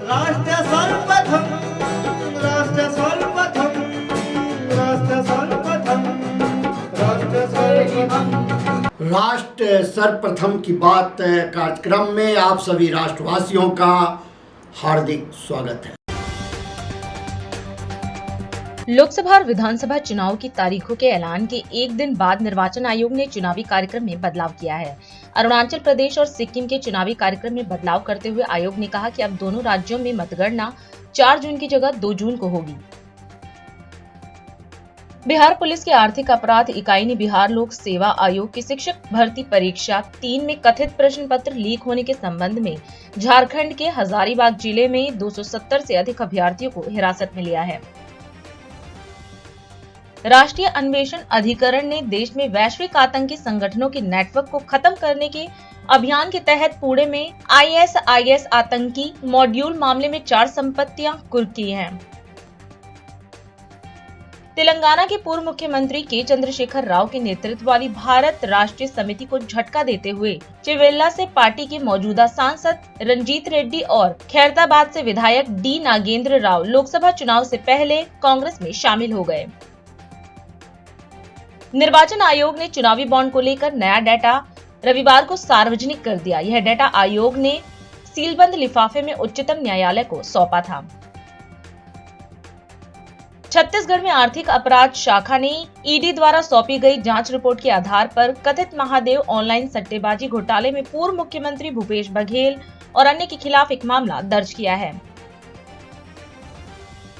राष्ट्र सर्वप्रथम, राष्ट्र सर्वप्रथम, राष्ट्र सर्वप्रथम, राष्ट्र सर्वप्रथम। राष्ट्र सर्वप्रथम की बात कार्यक्रम में आप सभी राष्ट्रवासियों का हार्दिक स्वागत है। लोकसभा और विधानसभा चुनाव की तारीखों के ऐलान के एक दिन बाद निर्वाचन आयोग ने चुनावी कार्यक्रम में बदलाव किया है। अरुणाचल प्रदेश और सिक्किम के चुनावी कार्यक्रम में बदलाव करते हुए आयोग ने कहा कि अब दोनों राज्यों में मतगणना 4 जून की जगह 2 जून को होगी। बिहार पुलिस की आर्थिक अपराध इकाई ने बिहार लोक सेवा आयोग की शिक्षक भर्ती परीक्षा 3 में कथित प्रश्न पत्र लीक होने के संबंध में झारखंड के हजारीबाग जिले में 270 से अधिक अभ्यर्थियों को हिरासत में लिया है। राष्ट्रीय अन्वेषण अधिकरण ने देश में वैश्विक आतंकी संगठनों के नेटवर्क को खत्म करने के अभियान के तहत पुणे में ISIS आतंकी मॉड्यूल मामले में 4 संपत्तियां कुर्क की हैं। तेलंगाना के पूर्व मुख्यमंत्री के चंद्रशेखर राव के नेतृत्व वाली भारत राष्ट्रीय समिति को झटका देते हुए चिवेल्ला से पार्टी के मौजूदा सांसद रंजीत रेड्डी और खैरताबाद से विधायक डी नागेंद्र राव लोकसभा चुनाव से पहले कांग्रेस में शामिल हो गए। निर्वाचन आयोग ने चुनावी बॉन्ड को लेकर नया डाटा रविवार को सार्वजनिक कर दिया। यह डाटा आयोग ने सीलबंद लिफाफे में उच्चतम न्यायालय को सौंपा था। छत्तीसगढ़ में आर्थिक अपराध शाखा ने ईडी द्वारा सौंपी गई जांच रिपोर्ट के आधार पर कथित महादेव ऑनलाइन सट्टेबाजी घोटाले में पूर्व मुख्यमंत्री भूपेश बघेल और अन्य के खिलाफ एक मामला दर्ज किया है।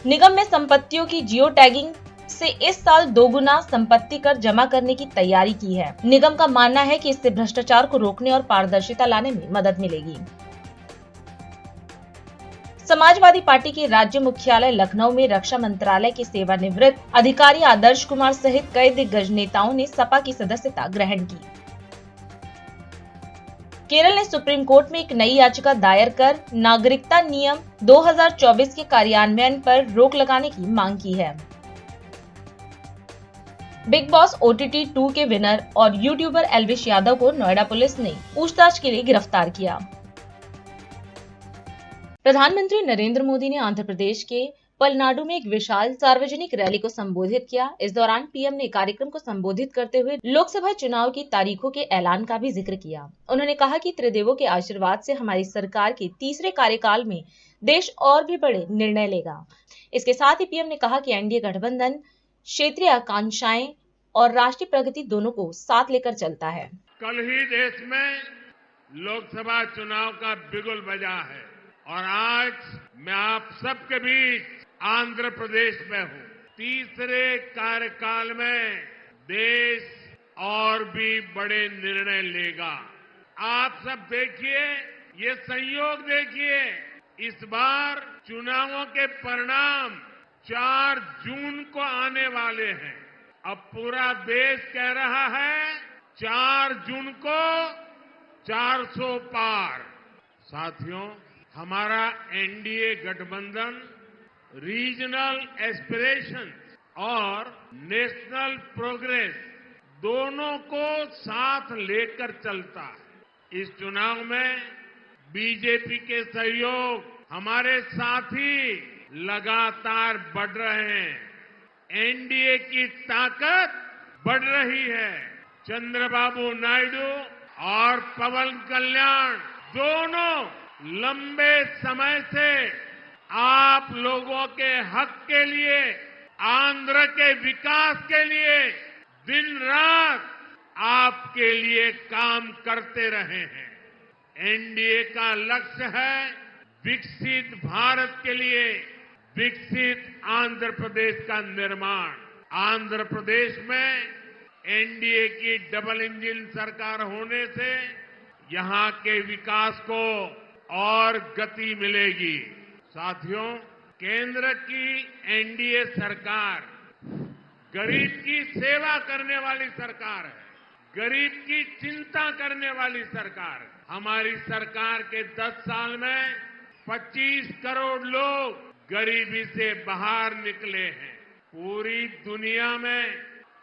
निगम में संपत्तियों की जियो टैगिंग से इस साल 2 गुना संपत्ति कर जमा करने की तैयारी की है। निगम का मानना है कि इससे भ्रष्टाचार को रोकने और पारदर्शिता लाने में मदद मिलेगी। समाजवादी पार्टी के राज्य मुख्यालय लखनऊ में रक्षा मंत्रालय के सेवानिवृत्त अधिकारी आदर्श कुमार सहित कई दिग्गज नेताओं ने सपा की सदस्यता ग्रहण की। केरल ने सुप्रीम कोर्ट में एक नई याचिका दायर कर नागरिकता नियम 2024 के कार्यान्वयन पर रोक लगाने की मांग की है। बिग बॉस OTT 2 के विनर और यूट्यूबर एल्विश यादव को नोएडा पुलिस ने पूछताछ के लिए गिरफ्तार किया। प्रधानमंत्री नरेंद्र मोदी ने आंध्र प्रदेश के पलनाडु में एक विशाल सार्वजनिक रैली को संबोधित किया। इस दौरान पीएम ने कार्यक्रम को संबोधित करते हुए लोकसभा चुनाव की तारीखों के ऐलान का भी जिक्र किया। उन्होंने कहा कि त्रिदेवों के आशीर्वाद से हमारी सरकार के तीसरे कार्यकाल में देश और भी बड़े निर्णय लेगा। इसके साथ ही पीएम ने कहा कि एनडीए गठबंधन क्षेत्रीय आकांक्षाएं और राष्ट्रीय प्रगति दोनों को साथ लेकर चलता है। कल ही देश में लोकसभा चुनाव का बिगुल बजा है और आज मैं आप सबके बीच आंध्र प्रदेश में हूं। तीसरे कार्यकाल में देश और भी बड़े निर्णय लेगा। आप सब देखिए, ये संयोग देखिए, इस बार चुनावों के परिणाम 4 जून को आने वाले हैं। अब पूरा देश कह रहा है 4 जून को 400 पार। साथियों, हमारा एनडीए गठबंधन रीजनल एस्पिरेशंस और नेशनल प्रोग्रेस दोनों को साथ लेकर चलता है। इस चुनाव में बीजेपी के सहयोग हमारे साथी लगातार बढ़ रहे हैं। एनडीए की ताकत बढ़ रही है। चंद्रबाबू नायडू और पवन कल्याण दोनों लंबे समय से आप लोगों के हक के लिए, आंध्र के विकास के लिए दिन रात आपके लिए काम करते रहे हैं। एनडीए का लक्ष्य है विकसित भारत के लिए विकसित आंध्र प्रदेश का निर्माण। आंध्र प्रदेश में एनडीए की डबल इंजन सरकार होने से यहां के विकास को और गति मिलेगी। साथियों, केंद्र की एनडीए सरकार गरीब की सेवा करने वाली सरकार है, गरीब की चिंता करने वाली सरकार है। हमारी सरकार के 10 साल में 25 करोड़ लोग गरीबी से बाहर निकले हैं। पूरी दुनिया में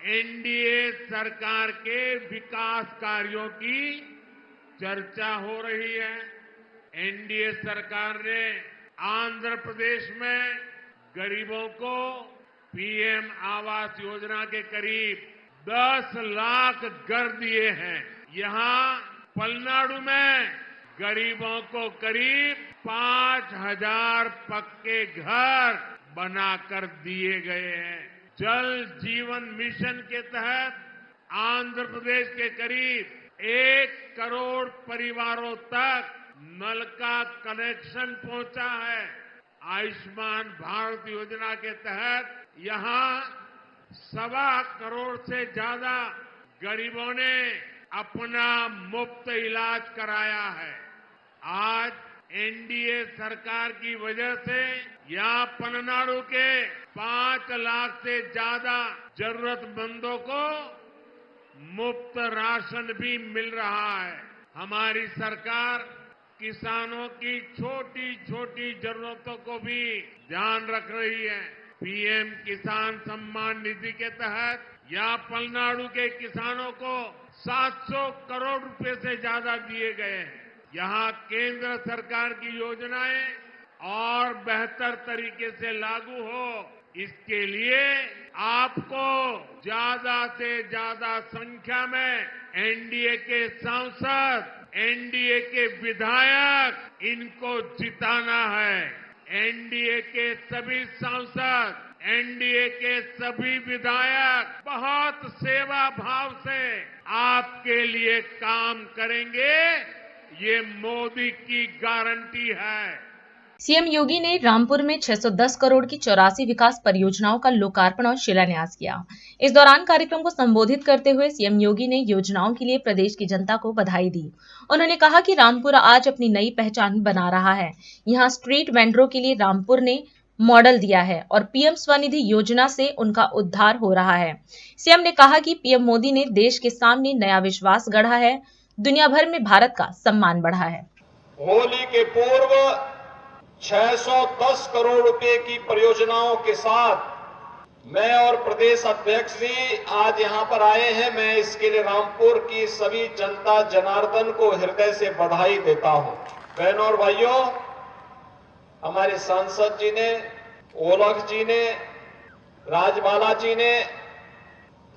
एनडीए सरकार के विकास कार्यों की चर्चा हो रही है। एनडीए सरकार ने आंध्र प्रदेश में गरीबों को पीएम आवास योजना के करीब 10 लाख घर दिए हैं। यहाँ पलनाडु में गरीबों को करीब 5,000 पक्के घर बनाकर दिए गए हैं। जल जीवन मिशन के तहत आंध्र प्रदेश के करीब 1 करोड़ परिवारों तक नल का कनेक्शन पहुंचा है। आयुष्मान भारत योजना के तहत यहां 1.25 करोड़ से ज्यादा गरीबों ने अपना मुफ्त इलाज कराया है। आज एनडीए सरकार की वजह से यहाँ पलनाडु के 5 लाख से ज्यादा जरूरतमंदों को मुफ्त राशन भी मिल रहा है। हमारी सरकार किसानों की छोटी छोटी जरूरतों को भी ध्यान रख रही है। पीएम किसान सम्मान निधि के तहत यहाँ पलनाडु के किसानों को 700 करोड़ रुपए से ज्यादा दिए गए हैं। यहाँ केंद्र सरकार की योजनाएं और बेहतर तरीके से लागू हो, इसके लिए आपको ज्यादा से ज्यादा संख्या में एनडीए के सांसद, एनडीए के विधायक इनको जिताना है। एनडीए के सभी सांसद, एनडीए के सभी विधायक बहुत सेवा भाव से आपके लिए काम करेंगे, ये मोदी की गारंटी है। सीएम योगी ने रामपुर में 610 करोड़ की 84 विकास परियोजनाओं का लोकार्पण और शिलान्यास किया। इस दौरान कार्यक्रम को संबोधित करते हुए सीएम योगी ने योजनाओं के लिए प्रदेश की जनता को बधाई दी। उन्होंने कहा कि रामपुर आज अपनी नई पहचान बना रहा है। यहाँ स्ट्रीट वेंडरों के लिए रामपुर ने मॉडल दिया है और पीएम स्वनिधि योजना से उनका उद्धार हो रहा है। सीएम ने कहा कि पीएम मोदी ने देश के सामने नया विश्वास गढ़ा है, दुनिया भर में भारत का सम्मान बढ़ा है। होली के पूर्व 610 करोड़ रुपए की परियोजनाओं के साथ मैं और प्रदेश अध्यक्ष जी आज यहां पर आए हैं। मैं इसके लिए रामपुर की सभी जनता जनार्दन को हृदय से बधाई देता हूं। बहनों और भाइयों, हमारे सांसद जी ने, ओलख जी ने, राजबाला जी ने,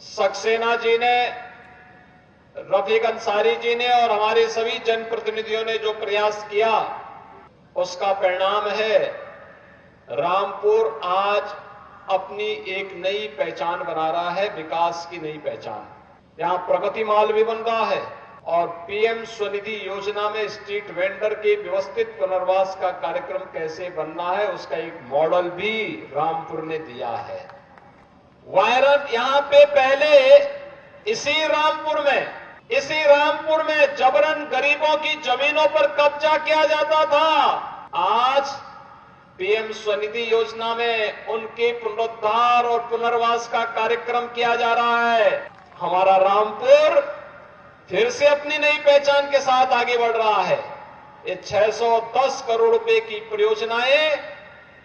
सक्सेना जी ने, रफीक अंसारी जी ने और हमारे सभी जनप्रतिनिधियों ने जो प्रयास किया, उसका परिणाम है रामपुर आज अपनी एक नई पहचान बना रहा है, विकास की नई पहचान। यहां प्रगति माल भी बन रहा है और पीएम स्वनिधि योजना में स्ट्रीट वेंडर के व्यवस्थित पुनर्वास का कार्यक्रम कैसे बनना है, उसका एक मॉडल भी रामपुर ने दिया है। वायरस यहां पे पहले इसी रामपुर में जबरन गरीबों की जमीनों पर कब्जा किया जाता था। आज पीएम स्वनिधि योजना में उनके पुनरुद्धार और पुनर्वास का कार्यक्रम किया जा रहा है। हमारा रामपुर फिर से अपनी नई पहचान के साथ आगे बढ़ रहा है। ये 610 करोड़ रुपए की परियोजनाएं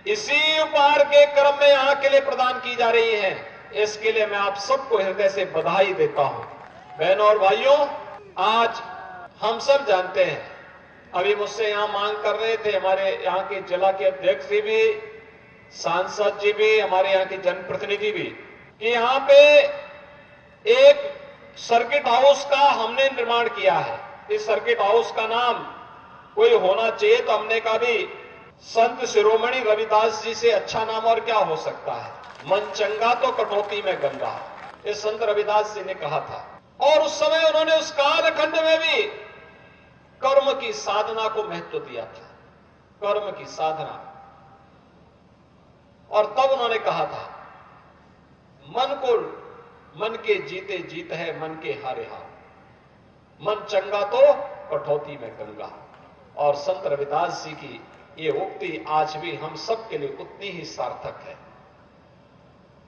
इसी उपहार के क्रम में यहां के लिए प्रदान की जा रही हैं। इसके लिए मैं आप सबको हृदय से बधाई देता हूं। बहनों और भाइयों, आज हम सब जानते हैं, अभी मुझसे यहां मांग कर रहे थे हमारे यहां के जिला के अध्यक्ष जी भी, सांसद जी भी, हमारे यहां के जनप्रतिनिधि भी, कि यहां पे एक सर्किट हाउस का हमने निर्माण किया है। इस सर्किट हाउस का नाम कोई होना चाहिए, तो हमने कहा भी संत शिरोमणि रविदास जी से अच्छा नाम और क्या हो सकता है। मन चंगा तो कटौती में गंगा, ये संत रविदास जी ने कहा था। और उस समय उन्होंने उस कालखंड में भी कर्म की साधना को महत्व दिया था, कर्म की साधना। और तब उन्होंने कहा था, मन के जीते जीत है, मन के हारे हार, मन चंगा तो कटौती में गंगा। और संत रविदास जी की ये उक्ति आज भी हम सब के लिए उतनी ही सार्थक है।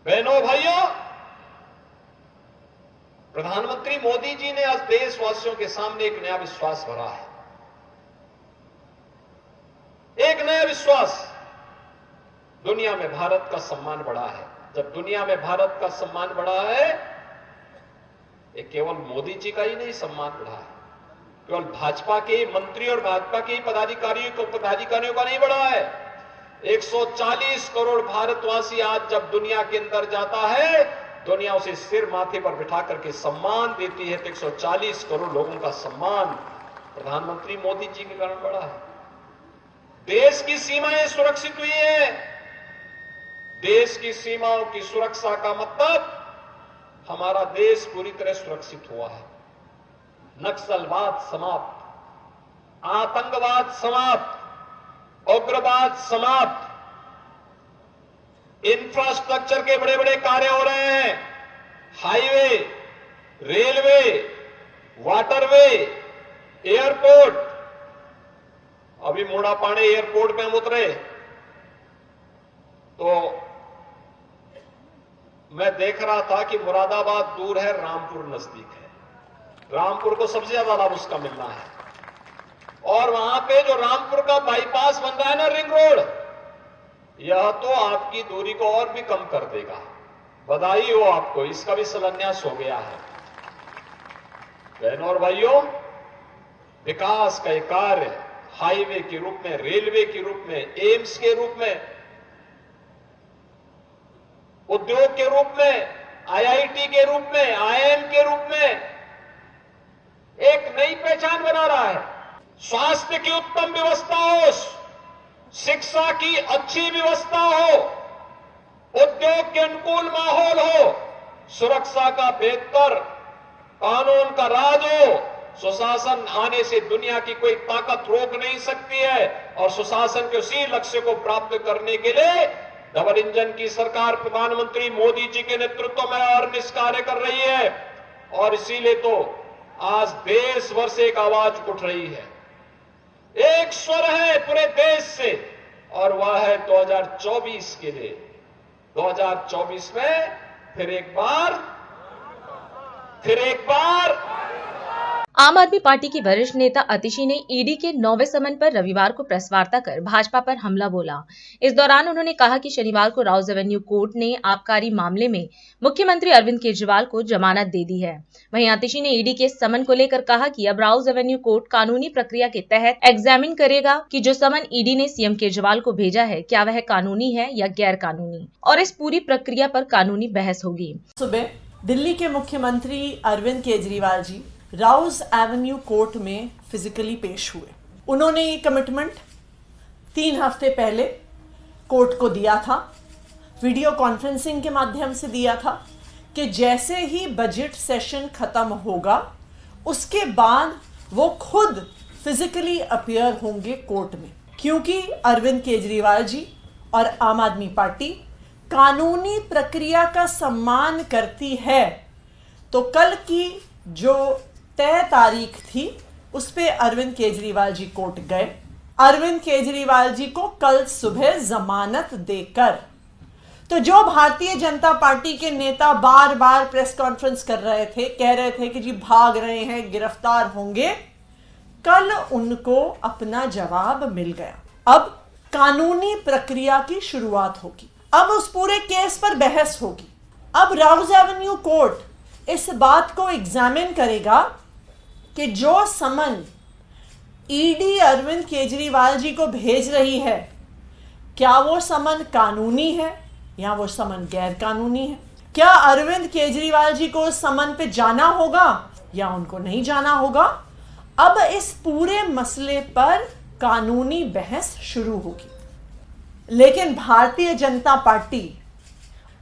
बहनों भाइयों, प्रधानमंत्री मोदी जी ने आज देशवासियों के सामने एक नया विश्वास भरा है, एक नया विश्वास। दुनिया में भारत का सम्मान बढ़ा है। जब दुनिया में भारत का सम्मान बढ़ा है, ये केवल मोदी जी का ही नहीं सम्मान बढ़ा है, केवल भाजपा के मंत्री और भाजपा के पदाधिकारियों का नहीं बढ़ा है, 140 करोड़ भारतवासी आज जब दुनिया के अंदर जाता है, दुनिया उसे सिर माथे पर बिठा करके सम्मान देती है। तो 140 करोड़ लोगों का सम्मान प्रधानमंत्री मोदी जी के कारण बढ़ा है। देश की सीमाएं सुरक्षित हुई है। देश की सीमाओं की सुरक्षा का मतलब हमारा देश पूरी तरह सुरक्षित हुआ है। नक्सलवाद समाप्त, आतंकवाद समाप्त, उग्रवाद समाप्त, इंफ्रास्ट्रक्चर के बड़े बड़े कार्य हो रहे हैं। Highway, railway, waterway, airport. अभी मोड़ापाड़े एयरपोर्ट में हम उतरे तो मैं देख रहा था कि मुरादाबाद दूर है, रामपुर नजदीक है। रामपुर को सबसे ज्यादा लाभ उसका मिलना है। और वहां पे जो रामपुर का बाईपास बन रहा है ना, रिंग रोड, यह तो आपकी दूरी को और भी कम कर देगा। बधाई हो आपको, इसका भी शिलान्यास हो गया है। बहनों और भाइयों, विकास का एक कार्य हाईवे के रूप में, रेलवे के रूप में, एम्स के रूप में, उद्योग के रूप में, आईआईटी के रूप में, आईआईएम के रूप में एक नई पहचान बना रहा है। स्वास्थ्य की उत्तम व्यवस्था हो, शिक्षा की अच्छी व्यवस्था हो, उद्योग के अनुकूल माहौल हो, सुरक्षा का बेहतर, कानून का राज हो। सुशासन आने से दुनिया की कोई ताकत रोक नहीं सकती है। और सुशासन के उसी लक्ष्य को प्राप्त करने के लिए डबल इंजन की सरकार प्रधानमंत्री मोदी जी के नेतृत्व में अहर्निश कार्य कर रही है। और इसीलिए तो आज देश भर से एक आवाज उठ रही है, एक स्वर है पूरे देश से, और वह है 2024 के लिए। 2024 में फिर एक बार आम आदमी पार्टी की वरिष्ठ नेता अतिशी ने ईडी के 9वें समन पर रविवार को प्रेस वार्ता कर भाजपा पर हमला बोला। इस दौरान उन्होंने कहा कि शनिवार को राउज एवेन्यू कोर्ट ने आबकारी मामले में मुख्यमंत्री अरविंद केजरीवाल को जमानत दे दी है। वहीं अतिशी ने ईडी के समन को लेकर कहा कि अब राउज एवेन्यू कोर्ट कानूनी प्रक्रिया के तहत एग्जामिन करेगा कि जो समन ईडी ने सीएम केजरीवाल को भेजा है क्या वह कानूनी है या गैर कानूनी, और इस पूरी प्रक्रिया पर कानूनी बहस होगी। सुबह दिल्ली के मुख्यमंत्री अरविंद केजरीवाल जी राउज एवेन्यू कोर्ट में फिजिकली पेश हुए। उन्होंने ये कमिटमेंट 3 हफ्ते पहले कोर्ट को दिया था, वीडियो कॉन्फ्रेंसिंग के माध्यम से दिया था कि जैसे ही बजट सेशन खत्म होगा उसके बाद वो खुद फिजिकली अपीयर होंगे कोर्ट में। क्योंकि अरविंद केजरीवाल जी और आम आदमी पार्टी कानूनी प्रक्रिया का सम्मान करती है, तो कल की जो तय तारीख थी उस पे अरविंद केजरीवाल जी कोर्ट गए। अरविंद केजरीवाल जी को कल सुबह जमानत देकर, तो जो भारतीय जनता पार्टी के नेता बार बार प्रेस कॉन्फ्रेंस कर रहे थे, कह रहे थे कि जी भाग रहे हैं, गिरफ्तार होंगे, कल उनको अपना जवाब मिल गया। अब कानूनी प्रक्रिया की शुरुआत होगी। अब उस पूरे केस पर बहस होगी। अब राउज एवेन्यू कोर्ट इस बात को एग्जामिन करेगा कि जो समन ईडी अरविंद केजरीवाल जी को भेज रही है क्या वो समन कानूनी है या वो समन गैर कानूनी है। क्या अरविंद केजरीवाल जी को उस समन पे जाना होगा या उनको नहीं जाना होगा। अब इस पूरे मसले पर कानूनी बहस शुरू होगी। लेकिन भारतीय जनता पार्टी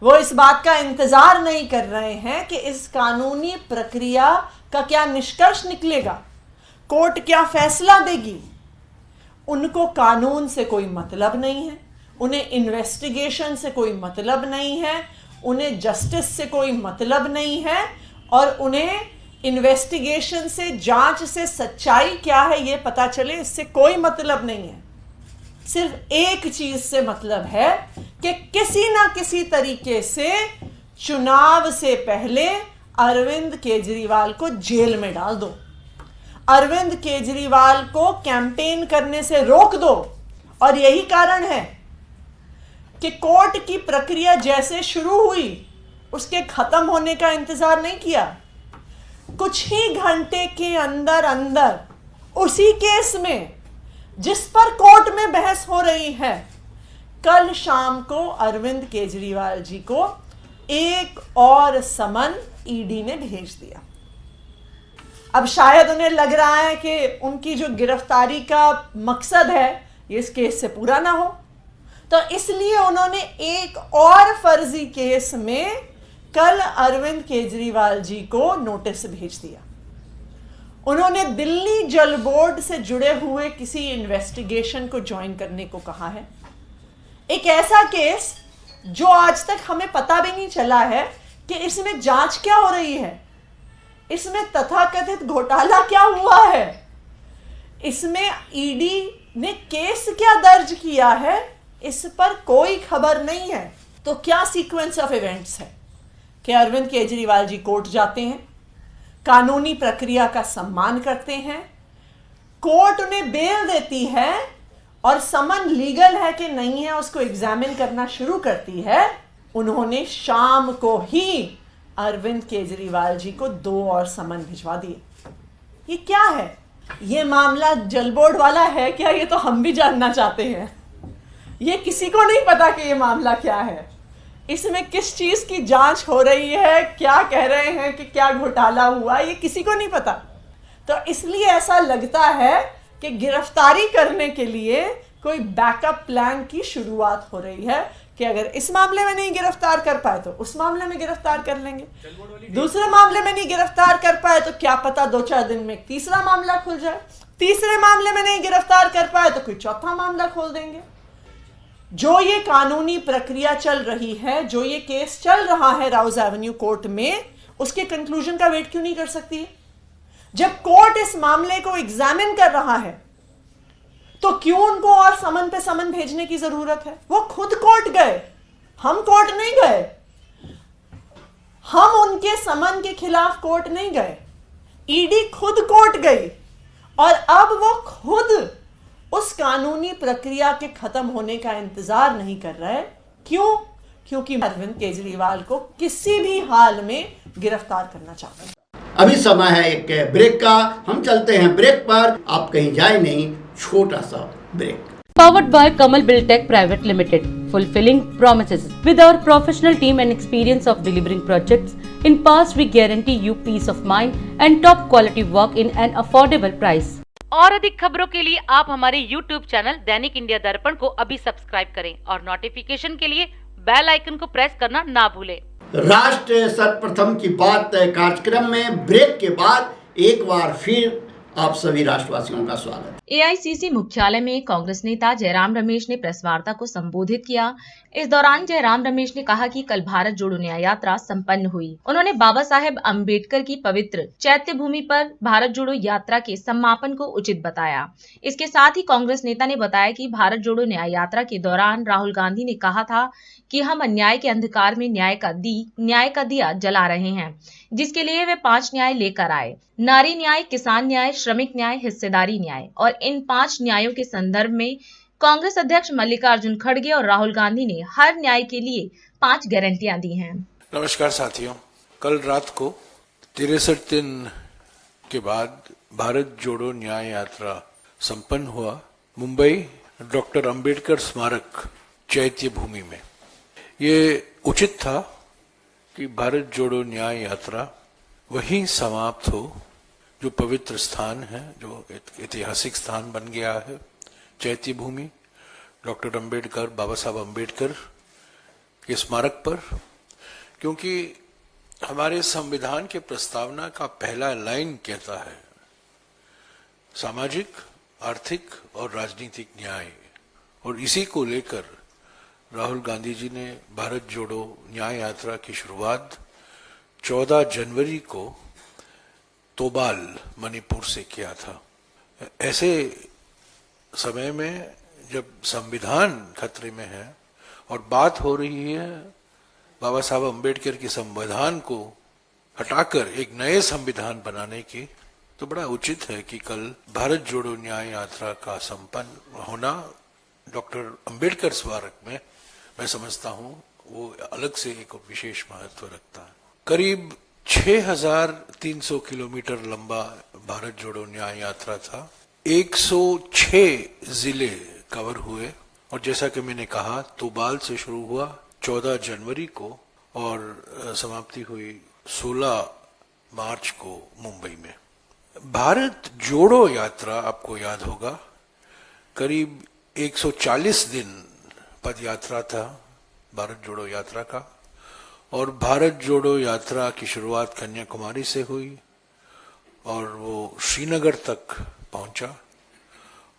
वो इस बात का इंतजार नहीं कर रहे हैं कि इस कानूनी प्रक्रिया का क्या निष्कर्ष निकलेगा, कोर्ट क्या फैसला देगी। उनको कानून से कोई मतलब नहीं है, उन्हें इन्वेस्टिगेशन से कोई मतलब नहीं है, उन्हें जस्टिस से कोई मतलब नहीं है, और उन्हें इन्वेस्टिगेशन से, जांच से सच्चाई क्या है ये पता चले, इससे कोई मतलब नहीं है। सिर्फ एक चीज से मतलब है कि किसी ना किसी तरीके से चुनाव से पहले अरविंद केजरीवाल को जेल में डाल दो, अरविंद केजरीवाल को कैंपेन करने से रोक दो। और यही कारण है कि कोर्ट की प्रक्रिया जैसे शुरू हुई उसके खत्म होने का इंतजार नहीं किया, कुछ ही घंटे के अंदर अंदर उसी केस में जिस पर कोर्ट में बहस हो रही है, कल शाम को अरविंद केजरीवाल जी को एक और समन ईडी ने भेज दिया। अब शायद उन्हें लग रहा है कि उनकी जो गिरफ्तारी का मकसद है ये इस केस से पूरा ना हो, तो इसलिए उन्होंने एक और फर्जी केस में कल अरविंद केजरीवाल जी को नोटिस भेज दिया। उन्होंने दिल्ली जल बोर्ड से जुड़े हुए किसी इन्वेस्टिगेशन को ज्वाइन करने को कहा है। एक ऐसा केस जो आज तक हमें पता भी नहीं चला है कि इसमें जांच क्या हो रही है, इसमें तथाकथित घोटाला क्या हुआ है, इसमें ईडी ने केस क्या दर्ज किया है, इस पर कोई खबर नहीं है। तो क्या सीक्वेंस ऑफ इवेंट्स है कि अरविंद केजरीवाल जी कोर्ट जाते हैं, कानूनी प्रक्रिया का सम्मान करते हैं, कोर्ट उन्हें बेल देती है और समन लीगल है कि नहीं है उसको एग्जामिन करना शुरू करती है। उन्होंने शाम को ही अरविंद केजरीवाल जी को 2 और समन भिजवा दिए। ये क्या है? ये मामला जल बोर्ड वाला है क्या? ये तो हम भी जानना चाहते हैं। ये किसी को नहीं पता कि ये मामला क्या है, इसमें किस चीज की जांच हो रही है, क्या कह रहे हैं कि क्या घोटाला हुआ, ये किसी को नहीं पता। तो इसलिए ऐसा लगता है कि गिरफ्तारी करने के लिए कोई बैकअप प्लान की शुरुआत हो रही है कि अगर इस मामले में नहीं गिरफ्तार कर पाए तो उस मामले में गिरफ्तार कर लेंगे, दूसरे मामले में नहीं गिरफ्तार कर पाए तो क्या पता 2-4 दिन में एक तीसरा मामला खुल जाए, तीसरे मामले में नहीं गिरफ्तार कर पाए तो कोई चौथा मामला खोल देंगे। जो ये कानूनी प्रक्रिया चल रही है, जो ये केस चल रहा है राउज एवेन्यू कोर्ट में, उसके कंक्लूजन का वेट क्यों नहीं कर सकती है? जब कोर्ट इस मामले को एग्जामिन कर रहा है तो क्यों उनको और समन पे समन भेजने की जरूरत है? वो खुद कोर्ट गए, हम कोर्ट नहीं गए, हम उनके समन के खिलाफ कोर्ट नहीं गए, ईडी खुद कोर्ट गई और अब वो खुद उस कानूनी प्रक्रिया के खत्म होने का इंतजार नहीं कर रहा है। क्यों? क्योंकि अरविंद केजरीवाल को किसी भी हाल में गिरफ्तार करना चाहते हैं। अभी समय है एक ब्रेक का, हम चलते हैं ब्रेक पर, आप कहीं जाए नहीं, छोटा सा break. Powered by Kamal Buildtech Private Limited, fulfilling promises. With our professional team and experience of delivering projects, in past we guarantee you peace of mind and top quality work in an affordable price. और अधिक खबरों के लिए आप हमारे YouTube channel दैनिक India दर्पण को अभी सब्सक्राइब करें और नोटिफिकेशन के लिए बेल आइकन को प्रेस करना ना भूलें। राष्ट्र सर्वप्रथम की बात कार्यक्रम में ब्रेक के बाद एक बार फिर आप सभी राष्ट्रवासियों का स्वागत। एआईसीसी मुख्यालय में कांग्रेस नेता जयराम रमेश ने प्रेस वार्ता को संबोधित किया। इस दौरान जयराम रमेश ने कहा कि कल भारत जोड़ो न्याय यात्रा संपन्न हुई। उन्होंने बाबा साहेब अम्बेडकर की पवित्र चैत्य भूमि पर भारत जोड़ो यात्रा के समापन को उचित बताया। इसके साथ ही कांग्रेस नेता ने बताया कि भारत जोड़ो न्याय यात्रा के दौरान राहुल गांधी ने कहा था कि हम अन्याय के अंधकार में न्याय का दिया जला रहे हैं, जिसके लिए वे 5 न्याय लेकर आए। नारी न्याय, किसान न्याय, श्रमिक न्याय, हिस्सेदारी न्याय। और इन 5 न्यायों के संदर्भ में कांग्रेस अध्यक्ष मल्लिकार्जुन खड़गे और राहुल गांधी ने हर न्याय के लिए 5 गारंटियां दी हैं। नमस्कार साथियों, कल रात को 63 दिन के बाद भारत जोड़ो न्याय यात्रा संपन्न हुआ मुंबई डॉक्टर अंबेडकर स्मारक चैत्य भूमि में। ये उचित था कि भारत जोड़ो न्याय यात्रा वहीं समाप्त हो जो पवित्र स्थान है, जो ऐतिहासिक स्थान बन गया है, चैत्य भूमि डॉक्टर अंबेडकर, बाबा साहब अंबेडकर के स्मारक पर। क्योंकि हमारे संविधान के प्रस्तावना का पहला लाइन कहता है सामाजिक, आर्थिक और राजनीतिक न्याय, और इसी को लेकर राहुल गांधी जी ने भारत जोड़ो न्याय यात्रा की शुरुआत 14 जनवरी को तोबाल मणिपुर से किया था। ऐसे समय में जब संविधान खतरे में है और बात हो रही है बाबा साहब अंबेडकर के संविधान को हटाकर एक नए संविधान बनाने की, तो बड़ा उचित है कि कल भारत जोड़ो न्याय यात्रा का संपन्न होना डॉक्टर अंबेडकर स्मारक में, मैं समझता हूं वो अलग से एक विशेष महत्व रखता है। करीब 6300 किलोमीटर लंबा भारत जोड़ो न्याय यात्रा था। 106 जिले कवर हुए और जैसा कि मैंने कहा, तोबाल से शुरू हुआ 14 जनवरी को और समाप्ति हुई 16 मार्च को मुंबई में। भारत जोड़ो यात्रा, आपको याद होगा, करीब 140 दिन पद यात्रा था भारत जोड़ो यात्रा का। और भारत जोड़ो यात्रा की शुरुआत कन्याकुमारी से हुई और वो श्रीनगर तक पहुंचा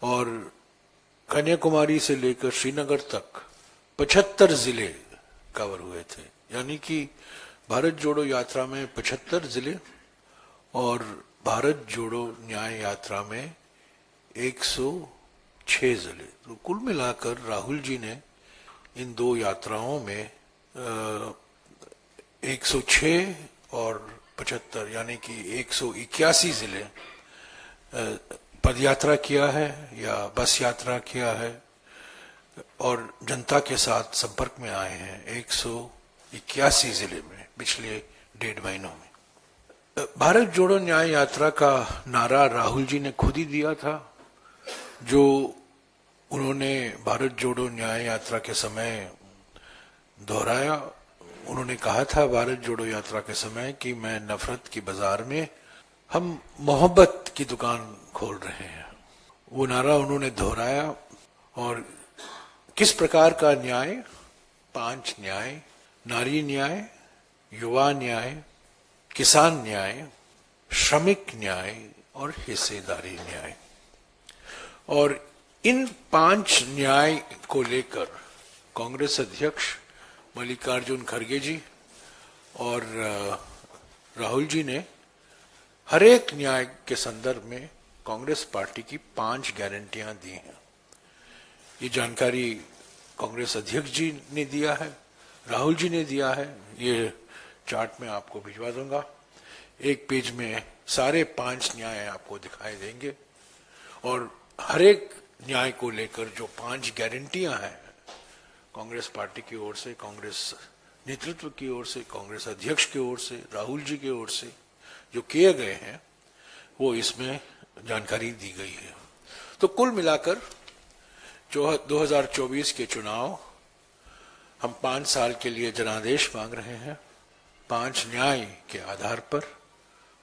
और कन्याकुमारी से लेकर श्रीनगर तक 75 जिले कवर हुए थे। यानी कि भारत जोड़ो यात्रा में 75 जिले और भारत जोड़ो न्याय यात्रा में 106 जिले। तो कुल मिलाकर राहुल जी ने इन दो यात्राओं में 106 और 75 यानी कि 181 जिले पद यात्रा किया है या बस यात्रा किया है और जनता के साथ संपर्क में आए हैं 181 जिले में पिछले 1.5 महीनों में। भारत जोड़ो न्याय यात्रा का नारा राहुल जी ने खुद ही दिया था, जो उन्होंने भारत जोड़ो न्याय यात्रा के समय दोहराया। उन्होंने कहा था भारत जोड़ो यात्रा के समय कि मैं नफरत की बाजार में हम मोहब्बत की दुकान खोल रहे हैं। वो नारा उन्होंने दोहराया और किस प्रकार का न्याय, 5 न्याय, नारी न्याय, युवा न्याय, किसान न्याय, श्रमिक न्याय और हिस्सेदारी न्याय। और इन 5 न्याय को लेकर कांग्रेस अध्यक्ष मल्लिकार्जुन खड़गे जी और राहुल जी ने हर एक न्याय के संदर्भ में कांग्रेस पार्टी की 5 गारंटियां दी हैं। ये जानकारी कांग्रेस अध्यक्ष जी ने दिया है, राहुल जी ने दिया है। ये चार्ट में आपको भिजवा दूंगा। एक पेज में सारे 5 न्याय आपको दिखाई देंगे और हर एक न्याय को लेकर जो 5 गारंटियां हैं कांग्रेस पार्टी की ओर से, कांग्रेस नेतृत्व की ओर से, कांग्रेस अध्यक्ष की ओर से, राहुल जी की ओर से जो किए गए हैं, वो इसमें जानकारी दी गई है। तो कुल मिलाकर जो 2024 के चुनाव हम 5 साल के लिए जनादेश मांग रहे हैं, 5 न्याय के आधार पर,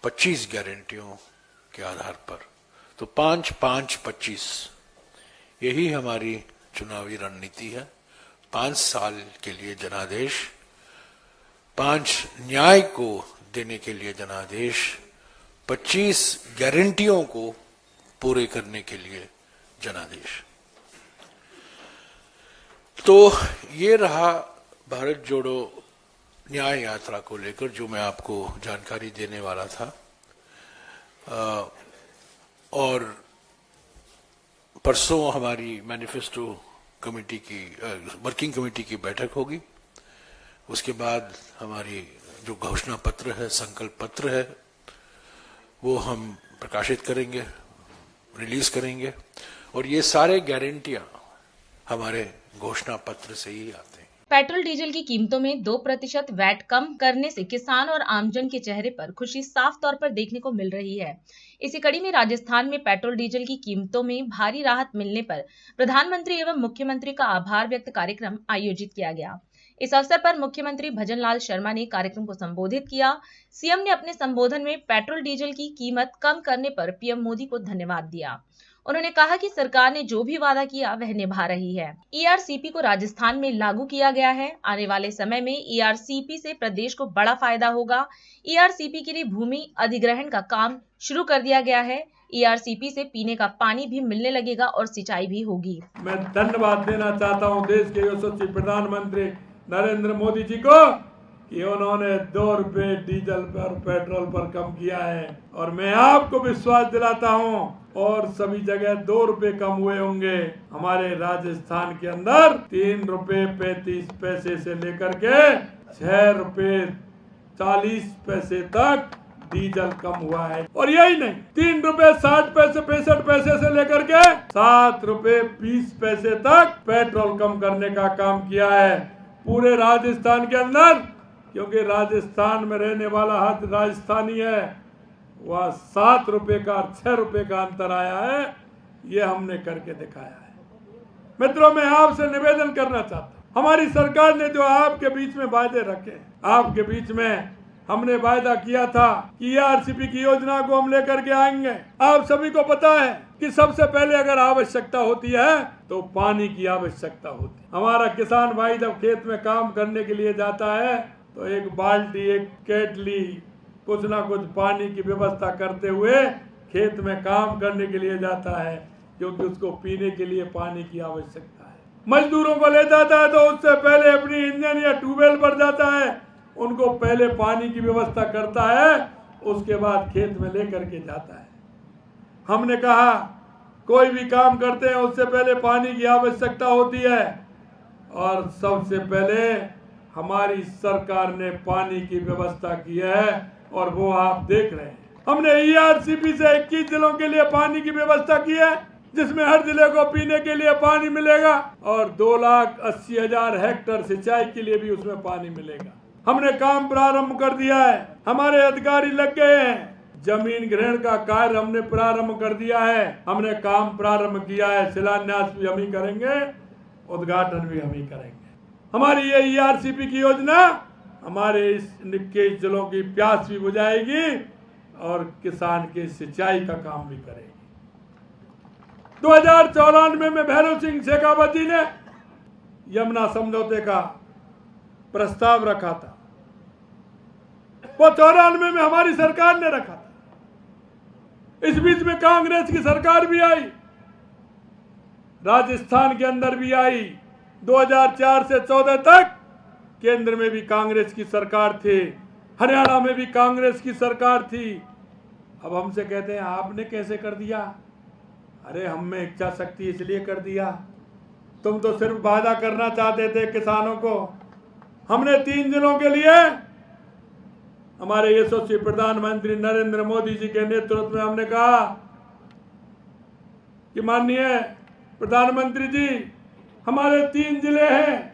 25 गारंटियों के आधार पर। तो 5-5-25 यही हमारी चुनावी रणनीति है। 5 साल के लिए जनादेश, 5 न्याय को देने के लिए जनादेश, 25 गारंटियों को पूरे करने के लिए जनादेश। तो ये रहा भारत जोड़ो न्याय यात्रा को लेकर जो मैं आपको जानकारी देने वाला था। और परसों हमारी मैनिफेस्टो कमेटी की वर्किंग कमेटी की बैठक होगी। उसके बाद हमारी जो घोषणा पत्र है, संकल्प पत्र है, वो हम प्रकाशित करेंगे, रिलीज करेंगे। और ये सारे गारंटियां हमारे घोषणा पत्र से ही आते हैं। पेट्रोल डीजल की कीमतों में 2% वैट कम करने से किसान और आमजन के चेहरे पर खुशी साफ तौर पर देखने को मिल रही है। इसी कड़ी में राजस्थान में पेट्रोल डीजल की कीमतों में भारी राहत मिलने पर प्रधानमंत्री एवं मुख्यमंत्री का आभार व्यक्त कार्यक्रम आयोजित किया गया। इस अवसर पर मुख्यमंत्री भजनलाल शर्मा ने कार्यक्रम को संबोधित किया। सीएम ने अपने संबोधन में पेट्रोल डीजल की कीमत कम करने पर पीएम मोदी को धन्यवाद दिया। उन्होंने कहा कि सरकार ने जो भी वादा किया वह निभा रही है। ईआरसीपी को राजस्थान में लागू किया गया है। आने वाले समय में ईआरसीपी से प्रदेश को बड़ा फायदा होगा। ईआरसीपी के लिए भूमि अधिग्रहण का काम शुरू कर दिया गया है। ईआरसीपी से पीने का पानी भी मिलने लगेगा और सिंचाई भी होगी। मैं धन्यवाद देना चाहता हूं देश के यशस्वी प्रधानमंत्री नरेंद्र मोदी जी को कि उन्होंने 2 रुपए डीजल पर, पेट्रोल पर कम किया है। और मैं आपको विश्वास दिलाता हूं और सभी जगह 2 रुपए कम हुए होंगे। हमारे राजस्थान के अंदर 3 रुपए 35 पैसे से लेकर के 6 रुपए 40 पैसे तक डीजल कम हुआ है। और यही नहीं, 3 रुपए 60 पैसे 65 पैसे से लेकर के 7 रुपए 20 पैसे तक पेट्रोल कम करने का काम किया है पूरे राजस्थान के अंदर। क्योंकि राजस्थान में रहने वाला हर राजस्थानी है, वह 7 रुपए का और 6 रुपए का अंतर आया है। ये हमने करके दिखाया है। मित्रों, मैं आपसे निवेदन करना चाहता हूँ, हमारी सरकार ने जो आपके बीच में वायदे रखे, आपके बीच में हमने वायदा किया था कि ERCP की योजना को हम लेकर के आएंगे। आप सभी को पता है कि सबसे पहले अगर आवश्यकता होती है तो पानी की आवश्यकता होती है। हमारा किसान भाई जब खेत में काम करने के लिए जाता है तो एक बाल्टी, एक केटली, कुछ ना कुछ पानी की व्यवस्था करते हुए खेत में काम करने के लिए जाता है, क्योंकि उसको पीने के लिए पानी की आवश्यकता है। मजदूरों को ले जाता है तो उससे पहले अपनी इंजन या ट्यूबवेल पर जाता है, उनको पहले पानी की व्यवस्था करता है, उसके बाद खेत में लेकर के जाता है। हमने कहा कोई भी काम करते हैं उससे पहले पानी की आवश्यकता होती है, और सबसे पहले हमारी सरकार ने पानी की व्यवस्था की है, और वो आप देख रहे हैं। हमने ERCP से 21 जिलों के लिए पानी की व्यवस्था की है, जिसमें हर जिले को पीने के लिए पानी मिलेगा, और 2,80,000 हेक्टेयर सिंचाई के लिए भी उसमें पानी मिलेगा। हमने काम प्रारंभ कर दिया है, हमारे अधिकारी लग गए हैं, जमीन ग्रहण का कार्य हमने प्रारंभ कर दिया है, हमने काम प्रारंभ किया है, शिलान्यास भी हम ही करेंगे, उद्घाटन भी हम ही करेंगे। हमारी ये ERCP की योजना हमारे इस 21 जिलों की प्यास भी बुझाएगी और किसान के सिंचाई का काम भी करेगी। 2094 में भैरव सिंह शेखावत जी ने यमुना समझौते का प्रस्ताव रखा था, वो 94 में हमारी सरकार ने रखा था। इस बीच में कांग्रेस की सरकार भी आई, राजस्थान के अंदर भी आई, 2004 से 14 तक केंद्र में भी कांग्रेस की सरकार थी, हरियाणा में भी कांग्रेस की सरकार थी। अब हमसे कहते हैं आपने कैसे कर दिया? अरे हम में इच्छा शक्ति इसलिए कर दिया, तुम तो सिर्फ वादा करना चाहते थे किसानों को। हमने 3 जिलों के लिए हमारे यशस्वी प्रधानमंत्री नरेंद्र मोदी जी के नेतृत्व में हमने कहा कि माननीय प्रधानमंत्री जी, हमारे 3 जिले हैं,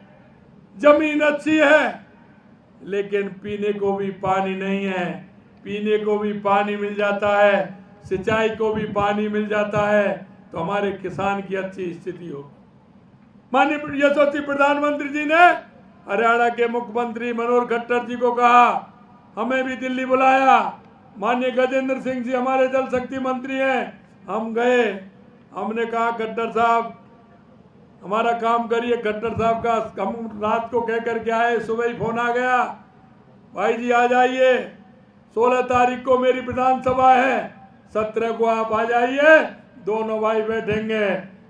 जमीन अच्छी है लेकिन पीने को भी पानी नहीं है, पीने को भी पानी मिल जाता है, सिंचाई को भी पानी मिल जाता है, तो हमारे किसान की अच्छी स्थिति होगी। माननीय यशस्वी प्रधानमंत्री जी ने हरियाणा के मुख्यमंत्री मनोहर खट्टर जी को कहा, हमें भी दिल्ली बुलाया। माननीय गजेंद्र सिंह जी हमारे जल शक्ति मंत्री हैं, हम गए, हमने कहा खट्टर साहब हमारा काम करिए। खट्टर साहब का हम रात को कह करके आए, सुबह ही फोन आ गया, भाई जी आ जाइए, 16 तारीख को मेरी विधानसभा है, 17 को आप आ जाइए, दोनों भाई बैठेंगे,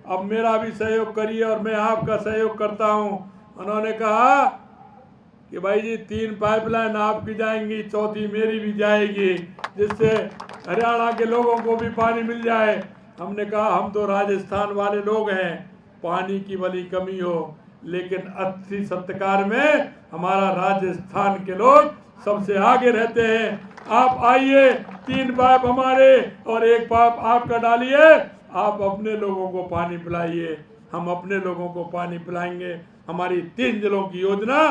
अब मेरा भी सहयोग करिए और मैं आपका सहयोग करता हूं। उन्होंने कहा कि भाई जी 3 पाइपलाइन आपकी जाएंगी, 4थी मेरी भी जाएगी, जिससे हरियाणा के लोगों को भी पानी मिल जाए। हमने कहा हम तो राजस्थान वाले लोग हैं, पानी की भली कमी हो, लेकिन अतिथि सत्कार में हमारा राजस्थान के लोग सबसे आगे रहते हैं। आप आइए, 3 पाइप हमारे और 1 पाइप आपका डालिए, आप अपने लोगों को पानी पिलाइए, हम अपने लोगों को पानी पिलाएंगे। हमारी 3 जिलों की योजना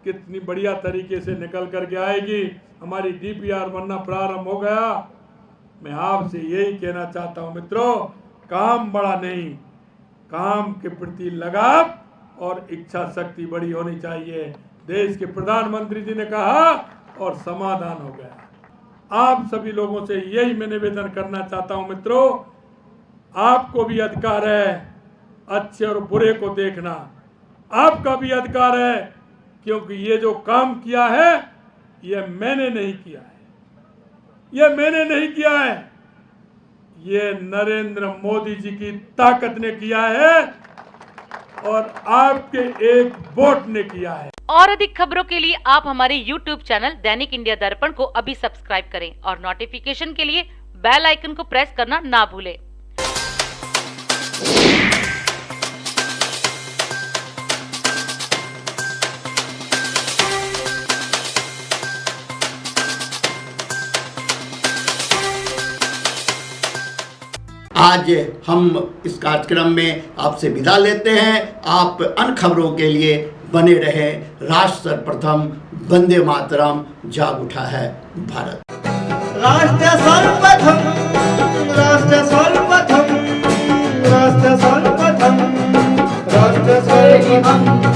कितनी बढ़िया तरीके से निकल करके आएगी। हमारी DPR बनना प्रारंभ हो गया। मैं आपसे यही कहना चाहता हूं मित्रों, काम बड़ा नहीं, काम के प्रति लगाव और इच्छा शक्ति बड़ी होनी चाहिए। देश के प्रधानमंत्री जी ने कहा और समाधान हो गया। आप सभी लोगों से यही मैं निवेदन करना चाहता हूं मित्रों, आपको भी अधिकार है अच्छे और बुरे को देखना, आपका भी अधिकार है, क्योंकि ये जो काम किया है ये मैंने नहीं किया है, ये मैंने नहीं किया है, ये नरेंद्र मोदी जी की ताकत ने किया है और आपके एक वोट ने किया है। और अधिक खबरों के लिए आप हमारे YouTube चैनल दैनिक इंडिया दर्पण को अभी सब्सक्राइब करें और नोटिफिकेशन के लिए बेल आइकन को प्रेस करना ना भूलें। आज हम इस कार्यक्रम में आपसे विदा लेते हैं। आप अन्य खबरों के लिए बने रहे। राष्ट्र सर्वप्रथम, वंदे मातरम, जाग उठा है भारत। राष्ट्र सर्वप्रथम, राष्ट्र सर्वप्रथम, राष्ट्र सर्वप्रथम। इमं